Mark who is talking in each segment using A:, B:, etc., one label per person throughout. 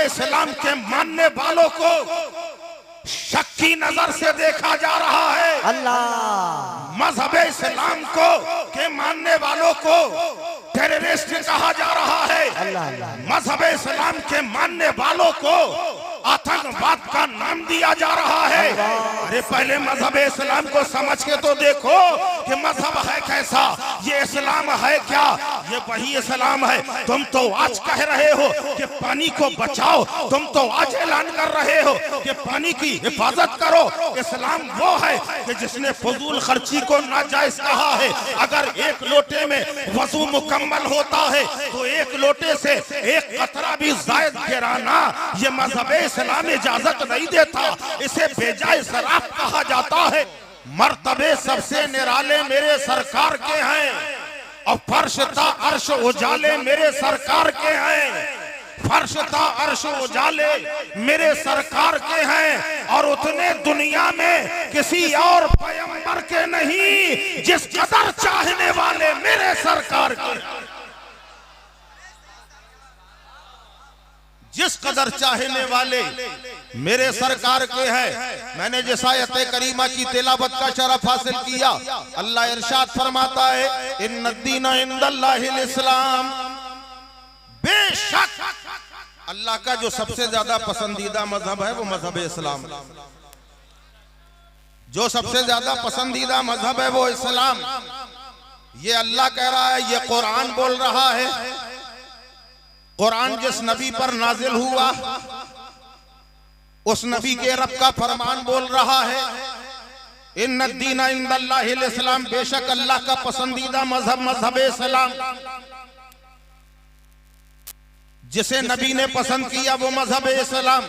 A: इस्लाम के मानने वालों को शक की नजर से देखा जा रहा है।
B: अल्लाह
A: मजहब इस्लाम को के मानने वालों को टेररिस्ट कहा जा रहा है। मजहब इस्लाम के मानने वालों को आतंकवाद का नाम दिया जा रहा है। अरे पहले मजहब इस्लाम को समझ के तो देखो कि मजहब है कैसा, ये इस्लाम है क्या? ये वही इस्लाम है। तुम तो आज कह रहे हो कि पानी को बचाओ, तुम तो आज ऐलान कर रहे हो कि पानी की हिफाजत करो। इस्लाम वो है कि जिसने फजूल खर्ची को नाजायज कहा है। अगर एक लोटे में वजू मुकम्मल होता है तो एक लोटे से एक कतरा भी जायद गिराना ये मजहब इस्लाम इजाजत नहीं देता। इसे बेजाय शराब कहा जाता है। मर्तबे सबसे निराले मेरे सरकार के हैं और फर्शता अर्श उजाले मेरे सरकार के हैं। फर्शता अर्श उजाले मेरे सरकार के हैं और उतने दुनिया में किसी और पैगंबर के नहीं जिस कदर चाहने वाले मेरे सरकार के, जिस कदर चाहने वाले मेरे सरकार के हैं। मैंने जिस आयत करीमा की तिलावत का शरफ हासिल किया, अल्लाह इरशाद फरमाता है इन्नद्दीन इंदल्लाहिल इस्लाम, बेशक अल्लाह का जो सबसे ज्यादा पसंदीदा मजहब है वो मजहब इस्लाम। जो सबसे ज्यादा पसंदीदा मजहब है वो इस्लाम। ये अल्लाह कह रहा है, ये कुरान बोल रहा है। कुरान जिस नबी पर नाजिल हुआ उस नबी के रब का फरमान बोल रहा है इन्नद्दीन इंदल्लाहिल इस्लाम, बेशक अल्लाह का पसंदीदा मजहब मजहब इस्लाम। जिसे नबी ने पसंद किया वो मजहब इस्लाम,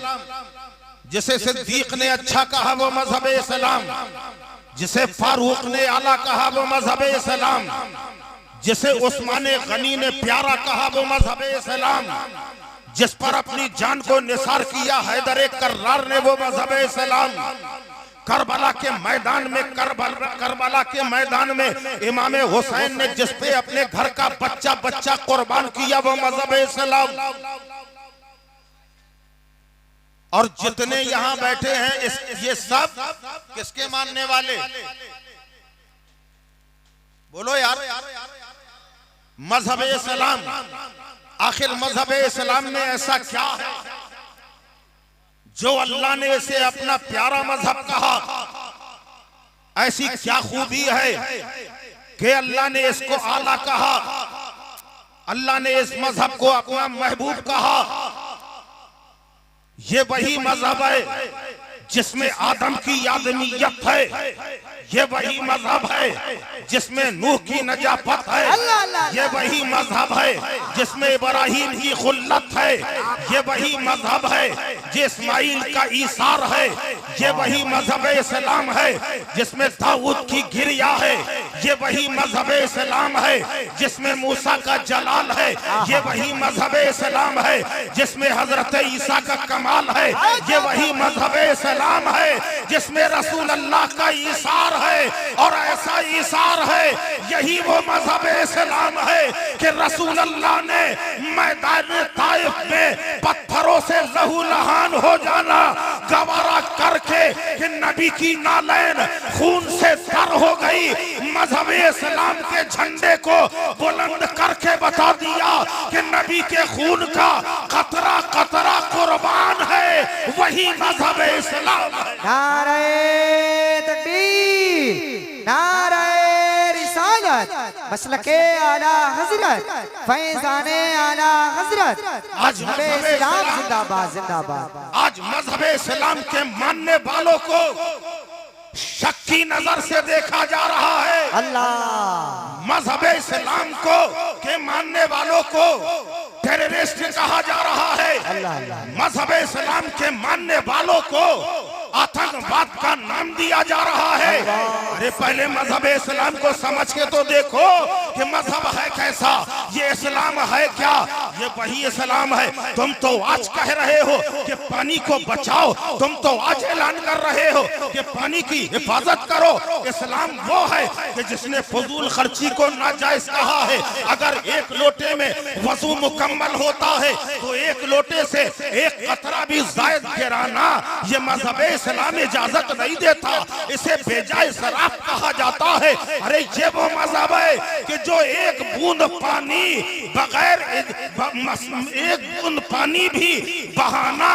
A: जिसे सिद्दीक ने अच्छा कहा वो मजहब इस्लाम, जिसे फारूक ने आला कहा वो मजहब इस्लाम, जिसे उस्मान गनी ने प्यारा कहा वो मजहब इस्लाम, जिस पर अपनी जान को निसार किया हैदर कर्रार ने वो मजहब इस्लाम। करबला के मैदान में करबला के मैदान में इमाम हुसैन ने जिस पे अपने घर का बच्चा बच्चा कुर्बान किया वो मजहब इस्लाम। और जितने यहाँ बैठे हैं ये सब किसके मानने वाले? बोलो यार, मजहब इस्लाम। आखिर मजहब इस्लाम में ऐसा क्या है जो अल्लाह ने इसे अपना प्यारा मजहब कहा? ऐसी क्या खूबी है कि अल्लाह ने इसको आला कहा, अल्लाह ने इस मजहब को अपना महबूब कहा? ये वही मजहब है जिसमें आदम की आदमियत है। ये वही मजहब है जिसमें नूह की नजाफत है। ये वही मजहब है जिसमें इब्राहीम की खुल्लत है। ये वही मजहब है जो इस्माइल का ईसार है। ये वही मजहब इस्लाम है जिसमें दाऊद की गिरिया है। ये वही मजहब इस्लाम है जिसमें मूसा का जलाल है। ये वही मजहब इस्लाम है जिसमें हजरत ईसा का कमाल है। ये वही मजहब इस्लाम है जिसमें रसूल अल्लाह का ईसार है। और ऐसा ईसार है, यही वो मजहब इस्लाम है कि रसूल अल्लाह ने मैदान ताइफ में पत्थरों से लहू लहान हो जाना गवारा करके कि नबी की नालैन खून से तर हो गई। मजहब इस्लाम के झंडे को बुलंद करके बता दिया कि नबी के खून का कतरा कतरा कुर्बान है। वही मजहब इस्लाम है।
B: नारे तकबीर, नारे रिसालत, मसलके आला हजरत, फैजाने आला हजरत।
A: आज मजहब इस्लाम
B: जिंदाबाद जिंदाबाद।
A: आज मजहब इस्लाम के मानने वालों को शक की नजर से देखा जा रहा है।
B: अल्लाह
A: मजहब इस्लाम को के मानने वालों को टेररिस्ट कहा जा रहा है। मजहब इस्लाम के मानने वालों को आतंकवाद का नाम दिया जा रहा है। अरे पहले मजहब इस्लाम को समझ के तो देखो कि मजहब है कैसा, ये इस्लाम है क्या? ये वही इस्लाम है। तुम तो आज कह रहे हो कि पानी को बचाओ, तुम तो आज ऐलान कर रहे हो कि पानी की हिफाजत करो। इस्लाम वो है कि जिसने फजूल खर्ची को नाजायज कहा है। अगर एक लोटे में वजू मुकम्मल होता है तो एक लोटे से एक कतरा भी जायद गिराना ये मजहब इस्लाम इजाजत नहीं देता। इसे बेजाय शराब कहा जाता है। अरे ये वो मजहब है कि जो एक बूंद पानी बगैर एक बूंद पानी भी बहाना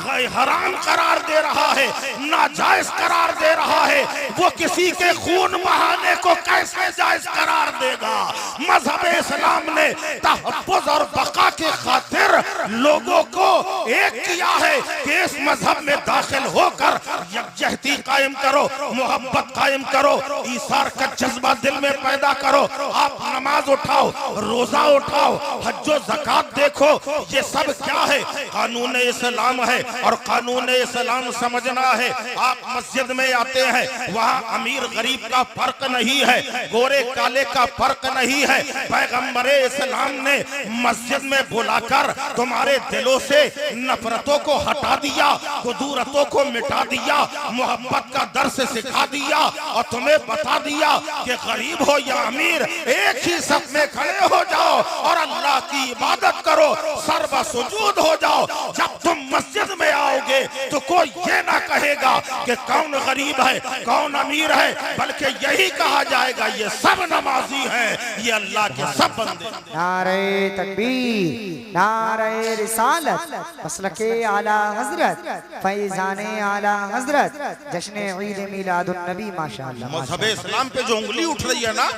A: हराम करार दे रहा है, नाजायज करार दे रहा है। वो किसी के खून बहाने को कैसे जायज करार देगा? मजहब इस्लाम ने तहफ्फुज और बका के खातिर लोगों को एक किया है कि इस मजहब में दाखिल होकर यकजहती कायम करो, मोहब्बत कायम करो, ईसार का जज्बा दिल में पैदा करो। आप नमाज उठाओ, रोजा उठाओ, हज्जो ज़कात देखो, ये सब क्या है? कानून इस्लाम है। और कानून इस्लाम समझना है। आप मस्जिद में आते हैं, वहाँ अमीर गरीब का फर्क नहीं है, गोरे काले का फर्क नहीं है। पैगंबर इस्लाम ने मस्जिद में बुलाकर तुम्हारे दिलों से नफरतों को हटा दिया, कुदूरतों को मिटा दिया, मोहब्बत का दर्स सिखा दिया और तुम्हें बता दिया कि गरीब हो या अमीर एक ही सफ में खड़े हो जाओ और अल्लाह की इबादत करो, सर्व सुजूद हो जाओ। जब तुम मस्जिद में आओगे तो कोई ये ना कहेगा कि कौन गरीब है कौन अमीर है, बल्कि यही कहा जाएगा ये सब नमाजी हैं, ये अल्लाह के सब बंदे।
B: नारे तकबीर, नारे रिसालत, मसलके आला हजरत, फैजाने आला हजरत, जश्न ईद मिलादुन नबी। माशाअल्लाह।
A: मजहब इस्लाम पे जो उंगली उठ रही है ना,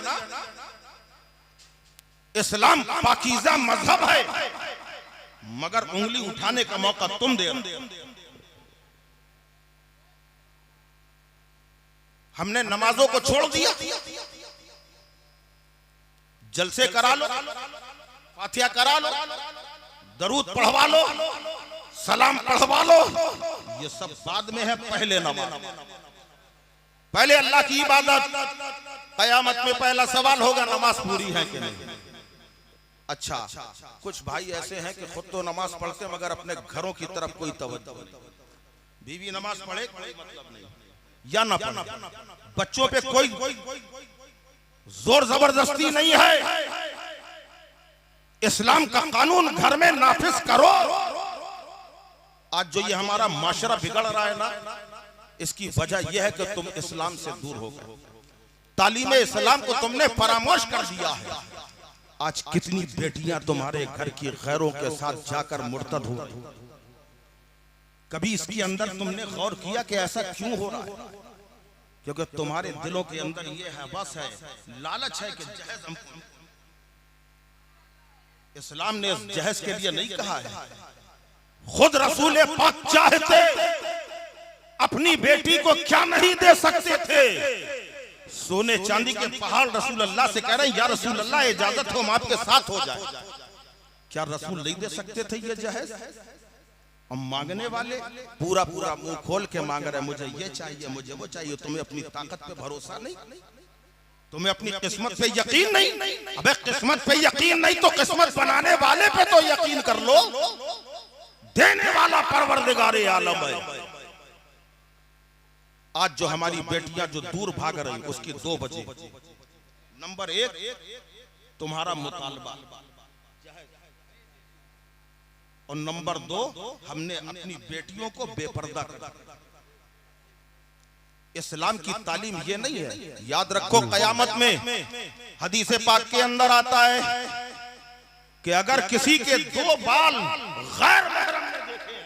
A: इस्लाम पाकीज़ा मजहब है, मगर उंगली उठाने का मौका तुम दे रहे हो। हमने नमाजों को छोड़ दिया, जलसे करा लो, फातिहा करा लो, दरूद पढ़वा लो, सलाम पढ़वा लो, ये सब बाद में है। पहले नमाज, पहले अल्लाह की इबादत। कयामत में पहला सवाल होगा नमाज पूरी है कि नहीं। अच्छा, कुछ भाई ऐसे हैं कि खुद तो नमाज पढ़ते मगर अपने घरों की तरफ कोई तवज्जो नहीं। बीवी नमाज पढ़े कोई मतलब नहीं, या ना पढ़े, बच्चों पे कोई जोर जबरदस्ती नहीं है। इस्लाम का कानून घर में नाफिज करो। आज जो ये हमारा माशरा बिगड़ रहा है ना, इसकी वजह यह है कि तुम इस्लाम से दूर हो गए। तालीम इस्लाम को तुमने फरामोश कर दिया है। आज कितनी बेटियां तुम्हारे घर की गैरों के साथ जाकर मुर्तद हो रही। कभी इसके अंदर तुमने गौर किया कि ऐसा क्यों हो रहा है? क्योंकि तुम्हारे दिलों के अंदर ये है, बस है, लालच है कि जहेज हमको। इस्लाम ने जहेज के लिए नहीं कहा है। खुद रसूल पाक चाहते अपनी बेटी को क्या नहीं दे सकते थे? सोने चांदी के पहाड़ रसूल अल्लाह से कह रहे हैं, या रसूल अल्लाह इजाजत हो हम आपके साथ हो जाए। क्या रसूल नहीं दे सकते थे ये जहेज? हम मांगने वाले पूरा पूरा मुंह खोल के मांग रहे, मुझे ये चाहिए, मुझे वो चाहिए। तुम्हें अपनी ताकत पे भरोसा नहीं, तुम्हें अपनी किस्मत पे यकीन नहीं। अबे किस्मत पे यकीन नहीं तो किस्मत बनाने वाले पे तो यकीन कर लो। देने वाला परवरदिगारे आलम है। आज जो हमारी बेटियां जो दूर भाग रही, उसकी 2 वजह। नंबर 1 तुम्हारा मुतालबा, और नंबर 2 हमने अपनी बेटियों को बेपर्दा कर। इस्लाम की तालीम ये नहीं है। याद रखो, कयामत में हदीस पाक के अंदर आता है कि अगर किसी के 2 बाल गैर महरम ने देखे हैं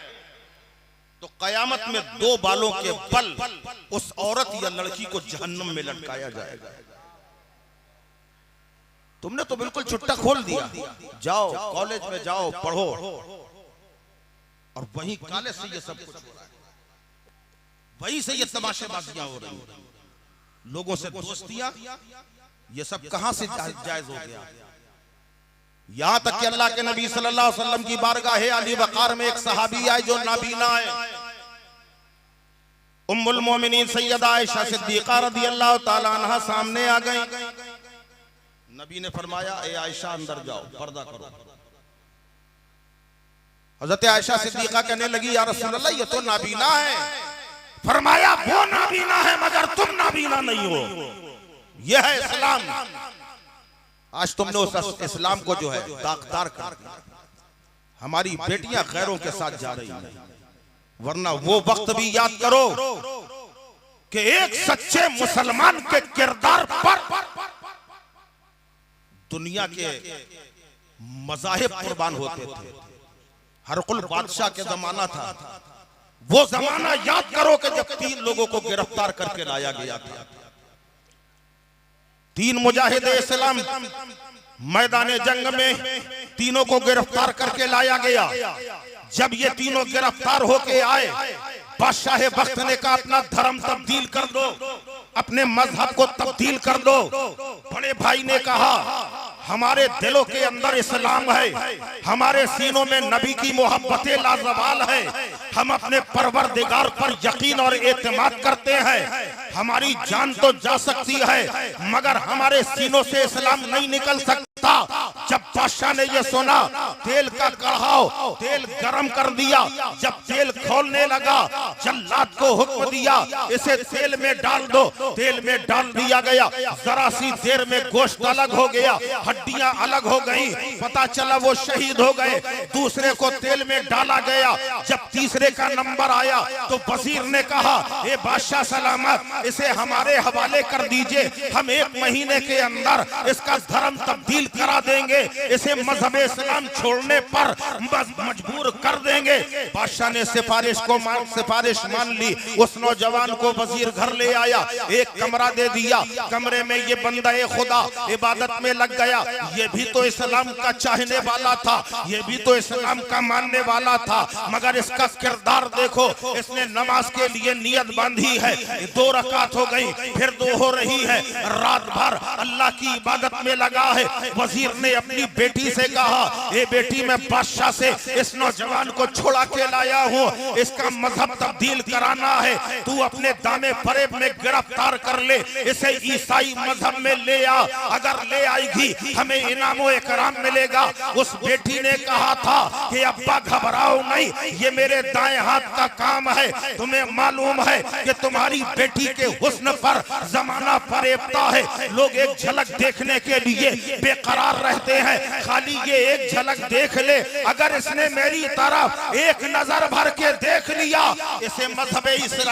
A: तो कयामत में 2 बालों के बल उस औरत या लड़की को जहन्नम में लटकाया जाएगा। तुमने तो बिल्कुल छुट्टा खोल दिया। जाओ कॉलेज में जाओ, पढ़ो, और वहीं कॉलेज से ये सब कुछ हो रहा है, वहीं से ये तमाशेबाजियां हो रही हैं, लोगों से दोस्तियां, ये सब कहां से जायज हो गया? यहां तक कि अल्लाह के नबी सल्लल्लाहु अलैहि वसल्लम की बारगाह अली वक़ार में एक सहाबी आए जो नाबीना है। उम्मुल मोमिनीन सैयदा आयशा सिद्दीका रज़ियल्लाहु ताला अन्हा सामने आ गई। नबी ने फरमाया, ए आयशा अंदर जाओ, पर्दा करो। हजरत आयशा सिद्दीका कहने लगी या रसूल अल्लाह ये तो नाबीना है। फरमाया वो नाबीना है मगर तुम नाबीना नहीं हो। यह है इस्लाम। आज तुमने उस इस्लाम को जो है दागदार कर दिया। हमारी बेटियां गैरों के साथ जा रही हैं, वरना वो वक्त भी याद करो कि एक सच्चे मुसलमान के किरदार पर दुनिया के मज़ाहिब कुर्बान होते थे। हरकुल बादशाह के जमाना था, वो जमाना याद करो कि जब 3 लोगों को गिरफ्तार करके लाया गया था। 3 मुजाहिदे इस्लाम मैदाने जंग में तीनों को गिरफ्तार करके लाया गया। जब ये तीनों गिरफ्तार होके आए, बादशाह वक्त ने कहा अपना धर्म तब्दील कर दो, अपने मजहब को तब्दील कर दो। बड़े भाई ने कहा हमारे दिलों के अंदर इस्लाम है, हमारे सीनों में नबी की मोहब्बतें लाजवाल है, हम अपने परवरदिगार पर यकीन और एतमाद करते हैं। हमारी जान तो जा सकती है मगर हमारे सीनों से इस्लाम नहीं निकल सकता। जब बादशाह ने यह सुना, तेल का कढ़ाओ तेल गरम कर दिया। जब तेल खोलने लगा, जल्लाद को हुक्म दिया इसे तेल में डाल दो। तेल में डाल दिया गया। जरा सी देर में गोश्त अलग हो गया, हड्डियां अलग हो गई। पता चला वो शहीद हो गए। दूसरे को तेल में डाला गया। जब तीसरे का नंबर आया तो वजीर ने कहा ए बादशाह सलामत, इसे हमारे हवाले कर दीजिए, हम 1 महीने के अंदर इसका धर्म तब्दील करा देंगे, इसे मजहब इस्लाम छोड़ने पर मजबूर कर देंगे। बादशाह ने सिफारिश मान ली। उस नौजवान को वजीर घर ले आया, एक कमरा दे दिया। कमरे में ये बंदा खुदा इबादत में लग गया। ये भी तो इस्लाम का चाहने वाला था, ये भी तो इस्लाम का मानने वाला था, मगर इसका किरदार देखो। इसने नमाज के लिए नियत बांधी है, 2 रकात हो गई, फिर 2 हो रही है। रात भर अल्लाह की इबादत में लगा है। वजीर ने अपनी बेटी से कहा ए बेटी, मैं बादशाह से इस नौजवान को छुड़ा के लाया हूँ, इसका मजहब तब्दील कराना है, तू अपने दामे फरेब में गिरफ्तार कर ले, इसे ईसाई मजहब में ले आ, अगर ले आएगी हमें इनामो इकराम मिलेगा। उस बेटी ने कहा था कि अब्बा घबराओ नहीं, ये मेरे दाएं हाथ का काम है। तुम्हें मालूम है कि तुम्हारी बेटी के हुस्न पर जमाना फरेबता है, लोग एक झलक देखने के लिए बेकरार रहते हैं। खाली ये एक झलक देख ले, अगर इसने मेरी तरफ एक नजर भर के देख लिया, इसे मजहब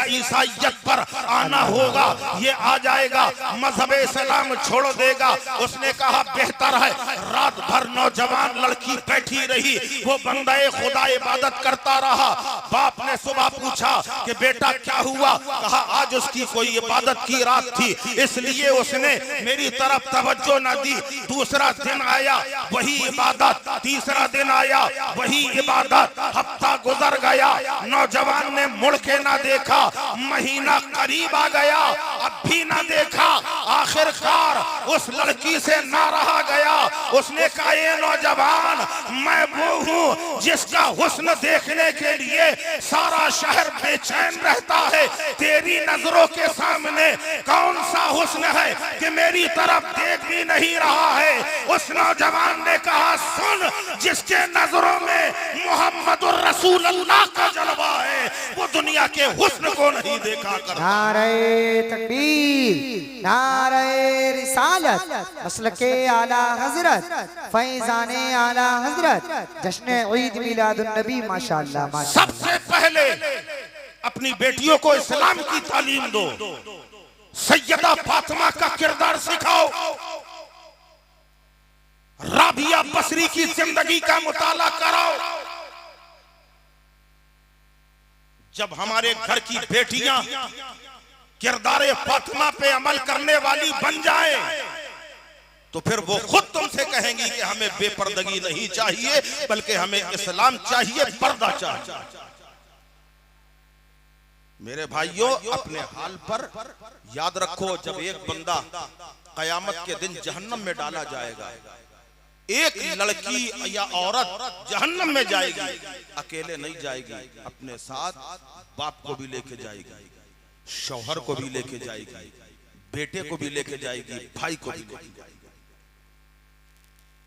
A: ईसाइयत पर आना होगा, ये आ जाएगा, मजहब इस्लाम छोड़ देगा। उसने कहा बेहतर है। रात भर नौजवान लड़की बैठी रही, वो बंदे खुदा इबादत करता रहा। बाप ने सुबह पूछा कि बेटा क्या हुआ? कहा आज उसकी कोई इबादत की रात थी, इसलिए उसने मेरी तरफ तवज्जो न दी। दूसरा दिन आया वही इबादत, तीसरा दिन आया वही इबादत। हफ्ता गुजर गया, नौजवान ने मुड़ के ना देखा। महीना करीब आ गया, अब भी ना देखा। आखिरकार उस लड़की से ना रहा गया। उसने कहा ये नौजवान, मैं वो हूँ जिसका हुस्न देखने के लिए सारा शहर बेचैन रहता है। तेरी नजरों के सामने कौन सा हुस्न है कि मेरी तरफ देख भी नहीं रहा है? उस नौजवान ने कहा सुन, जिसके नजरों में मोहम्मदुर रसूलुल्लाह का जलवा है, वो दुनिया के हुस्न को नहीं देखा करता।
B: नारे तकबीर, नारे रिसालत, मसलके आला हजरत, फैजाने आला हजरत, जश्न ईद मिलादुन नबी माशाअल्लाह माशाअल्लाह।
A: सबसे पहले अपनी बेटियों को इस्लाम की तालीम दो, सैयदा फातिमा का किरदार सिखाओ, राबिया बसरी की जिंदगी का मुताला कराओ। जब हमारे घर की बेटियां किरदारे फातिमा पे अमल करने वाली बन जाए तो फिर वो खुद तुमसे कहेंगी कि हमें बेपर्दगी नहीं चाहिए, बल्कि हमें इस्लाम चाहिए, पर्दा चाहिए। मेरे भाइयों, अपने हाल पर याद रखो, जब एक बंदा कयामत के दिन जहन्नम में डाला जाएगा, एक लड़की या औरत जहन्नम में जाएगी, अकेले नहीं जाएगी, अपने साथ बाप को भी लेके जाएगी, शौहर को भी लेके जाएगी, बेटे को भी लेके जाएगी, भाई को भी लेके जाएगी।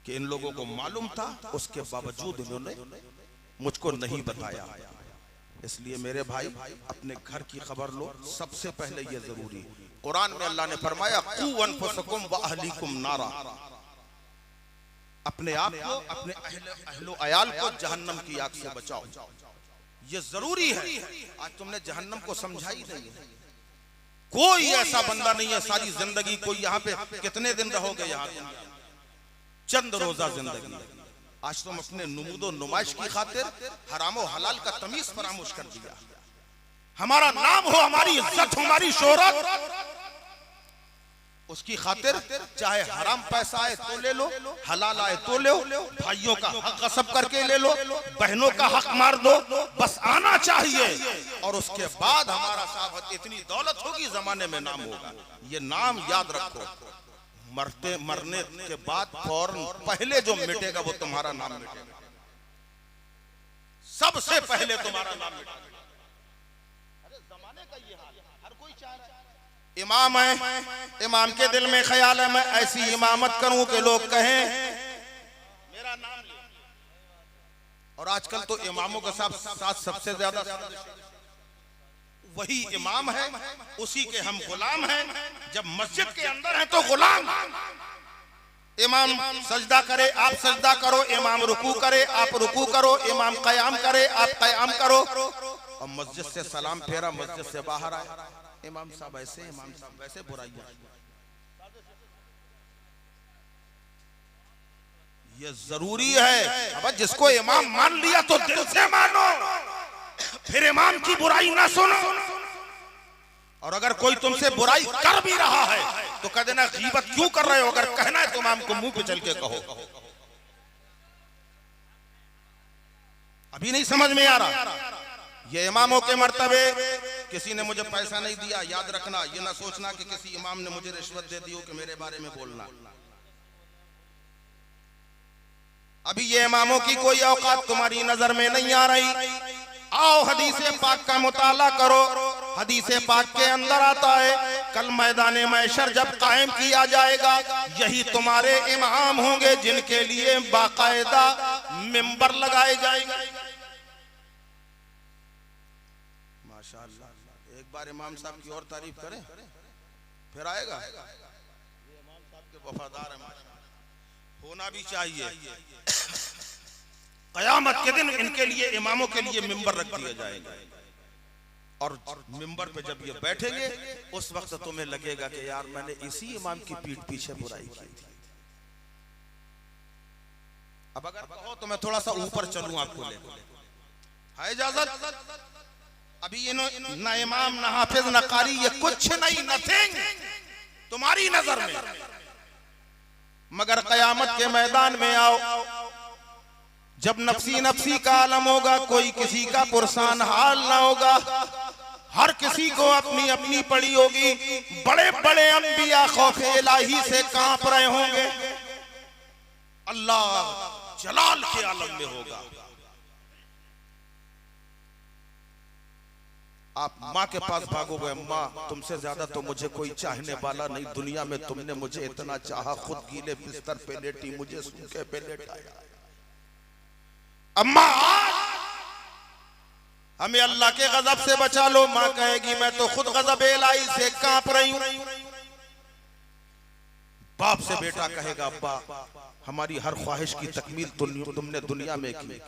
A: कि इन लोगों को मालूम था, उसके बावजूद इन्होंने मुझको नहीं बताया। इसलिए मेरे भाई अपने घर की खबर लो, सबसे पहले ये जरूरी। कुरान में अल्लाह ने फरमाया कू अनफुसकुम व अहलीकुम नारा, अपने आप को अपने अहलो अयाल को जहन्नम की आग से बचाओ। ये जरूरी है। आज तुमने जहन्नम को समझा ही नहीं। कोई ऐसा बंदा नहीं है सारी जिंदगी, कोई यहाँ पे कितने दिन रहोगे यहाँ, चंद रोजा जिंदगी। आज तुम अपने नुमूदो नुमाइश की खातिर हरामो हलाल का तमीज फरामोश कर दिया। हमारा नाम हो, हमारी इज्जत, हमारी शोहरत, उसकी खातिर चाहे हराम पैसा आए तो ले लो, हलाल आए तो लो, भाइयों का हक गसब करके ले लो, बहनों का हक मार दो, बस आना चाहिए। और उसके बाद हमारा साहब इतनी दौलत होगी, जमाने में नाम होगा। ये नाम याद रखो, मरने के बाद फौरन पहले जो मिटेगा वो तुम्हारा नाम मिटेगा। सबसे पहले तुम्हारा नाम मिटेगा। अरे जमाने का ये हाल, हर कोई चाह रहा है। इमाम है, इमाम के दिल में ख्याल है मैं ऐसी इमामत करूं कि लोग कहें मेरा नाम ले। और आजकल तो इमामों के साथ सबसे ज्यादा वही इमाम है, उसी के हम गुलाम हैं। जब मस्जिद के अंदर हैं तो गुलाम। इमाम सजदा करे आप सजदा करो, इमाम रुकू करे आप रुकू करो, इमाम कयाम करे आप कयाम करो। और मस्जिद से सलाम फेरा, मस्जिद से बाहर आए, इमाम साहब ऐसे, इमाम साहब वैसे, बुराइयां। ये जरूरी है। अब जिसको इमाम मान लिया तो दिल से मानो, फिर इमाम की बुराई ना सुनो। और अगर कोई तुमसे बुराई कर भी रहा है तो कह देना गीबत क्यों कर रहे हो। अगर कहना है तो इमाम को मुंह पे चल के कहो। अभी नहीं समझ में आ रहा। ये इमामों के मर्तबे, किसी ने मुझे पैसा नहीं दिया, याद रखना, ये ना सोचना कि किसी इमाम ने मुझे रिश्वत दे दी हो कि मेरे बारे में बोलना। अभी ये इमामों की कोई औकात तुम्हारी नजर में नहीं आ रही। आओ हदीसे पाक का मुताला करो। हदीसे पाक के अंदर आता है कल मैदाने महशर जब कायम किया जाएगा, यही तुम्हारे इमाम होंगे जिनके लिए बाकायदा मिंबर लगाए जाएंगे। माशाअल्लाह, एक बार इमाम साहब की और तारीफ करें फिर आएगा। ये इमाम साहब के वफादार होना भी चाहिए। कयामत के दिन इनके लिए, इमामों के लिए मिंबर रख दिया जाएगा। और मिंबर पे जब ये बैठेंगे उस वक्त तुम्हें लगेगा कि यार मैंने इसी इमाम की पीठ पीछे बुराई की थी। अब अगर कहो तो मैं थोड़ा सा ऊपर चलूं आपको लेकर, है इजाजत? अभी ये ना इमाम ना हाफिज ना कारी, ये कुछ नहीं, नथिंग तुम्हारी नजर में। मगर कयामत के मैदान में आओ, जब नफसी नफसी का आलम होगा, कोई किसी का पुरसान हाल ना होगा, हर किसी को अपनी अपनी पड़ी होगी। बड़े बड़े अंबिया खौफे इलाही से कांप रहे होंगे, अल्लाह जलाल के आलम में होगा। आप माँ के पास भागोगे, माँ तुमसे ज्यादा तो मुझे कोई चाहने वाला नहीं दुनिया में, तुमने मुझे इतना चाहा, खुद गीले बिस्तर पे लेटी, मुझे सूखे पे लेटाया। अम्मा हमें अल्लाह के गजब से बचा लो। माँ कहेगी मैं तो खुद गजब इलाही से कांप रही हूं। बाप से बेटा कहेगा अब्बा हमारी हर ख्वाहिश की तकमील तुमने दुनिया में की,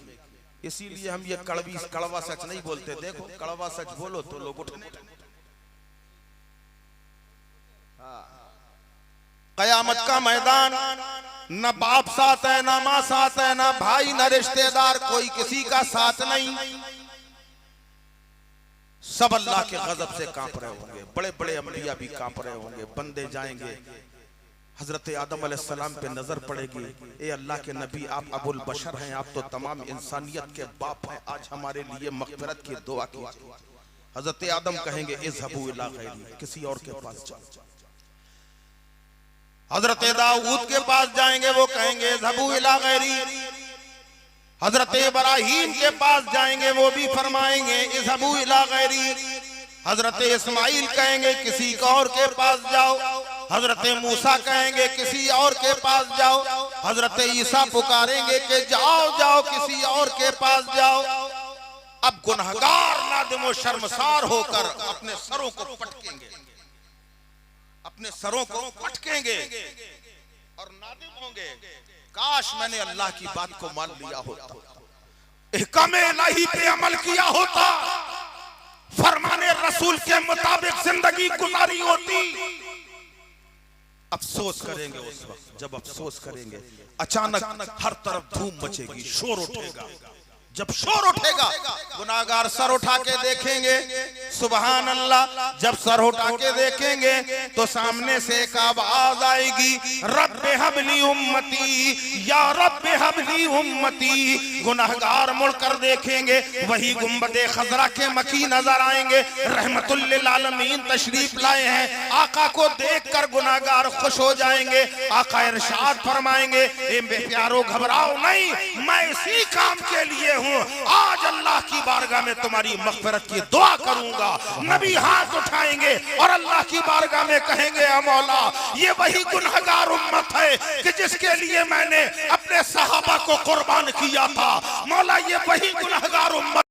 A: इसीलिए हम ये कड़वा सच नहीं बोलते। देखो कड़वा सच बोलो तो लोग उठने। कयामत का मैदान, न बाप साथ है, न माँ साथ है, न भाई, न रिश्तेदार, कोई किसी का साथ नहीं। सब अल्लाह के गजब से कांप रहे होंगे। बड़े बड़े अंबिया भी कांप रहे होंगे। बंदे जाएंगे, हजरत आदम अलैहिस्सलाम पे नजर पड़ेगी, ए अल्लाह के नबी आप अबुल बशर हैं, आप तो तमाम इंसानियत के बाप हैं, आज हमारे लिए मग़फ़िरत की दुआ कीजिए। हजरत आदम कहेंगे इज़हबू इला गैरी, किसी और के पास जाओ। हजरत दाऊद के पास जाएंगे, वो कहेंगे इज़हबू इला गैरी। हजरत इब्राहीम के पास जाएंगे, वो भी फरमाएंगे इज़हबू इला गैरी। हजरत इस्माइल कहेंगे किसी और के पास जाओ। हजरत मूसा कहेंगे किसी और के पास जाओ, हजरत ईसा पुकारेंगे कि जाओ जाओ किसी और के पास जाओ। अब गुनहगार नादिम और शर्मसार होकर अपने सरों को पटकेंगे, अपने सरों को पटकेंगे और नादिम होंगे, काश मैंने अल्लाह की बात को मान लिया होता, इहकाम इलाही पे अमल किया होता, फरमाने रसूल के मुताबिक जिंदगी गुजारी होती। अफसोस करेंगे उस वक्त, जब अफसोस करेंगे अचानक हर तरफ धूम मचेगी, शोर उठेगा। जब शोर उठेगा गुनाहगार सर उठा के देखेंगे, सुबहान अल्लाह, जब सर उठा के देखेंगे तो सामने से एक आवाज आएगी, रब्बे हबली उम्मती, या रब्बे हबली उम्मती। गुनाहगार मुड़कर देखेंगे, वही गुंबदे खजरा के मकी नजर आएंगे, रहमतुल लिल आलमीन तशरीफ लाए हैं। आका को देखकर गुनाहगार खुश हो जाएंगे। आका इरशाद फरमाएंगे, ए प्यारो घबराओ नहीं, मैं इसी काम के लिए हूं, आज अल्लाह की बारगाह में तुम्हारी मग़फ़िरत की दुआ करूंगा। नबी हाथ उठाएंगे और अल्लाह की बारगाह में कहेंगे, या मौला, ये वही गुनहगार उम्मत है कि जिसके लिए मैंने अपने सहाबा को कुर्बान किया था। मौला, ये वही गुनहगार उम्मत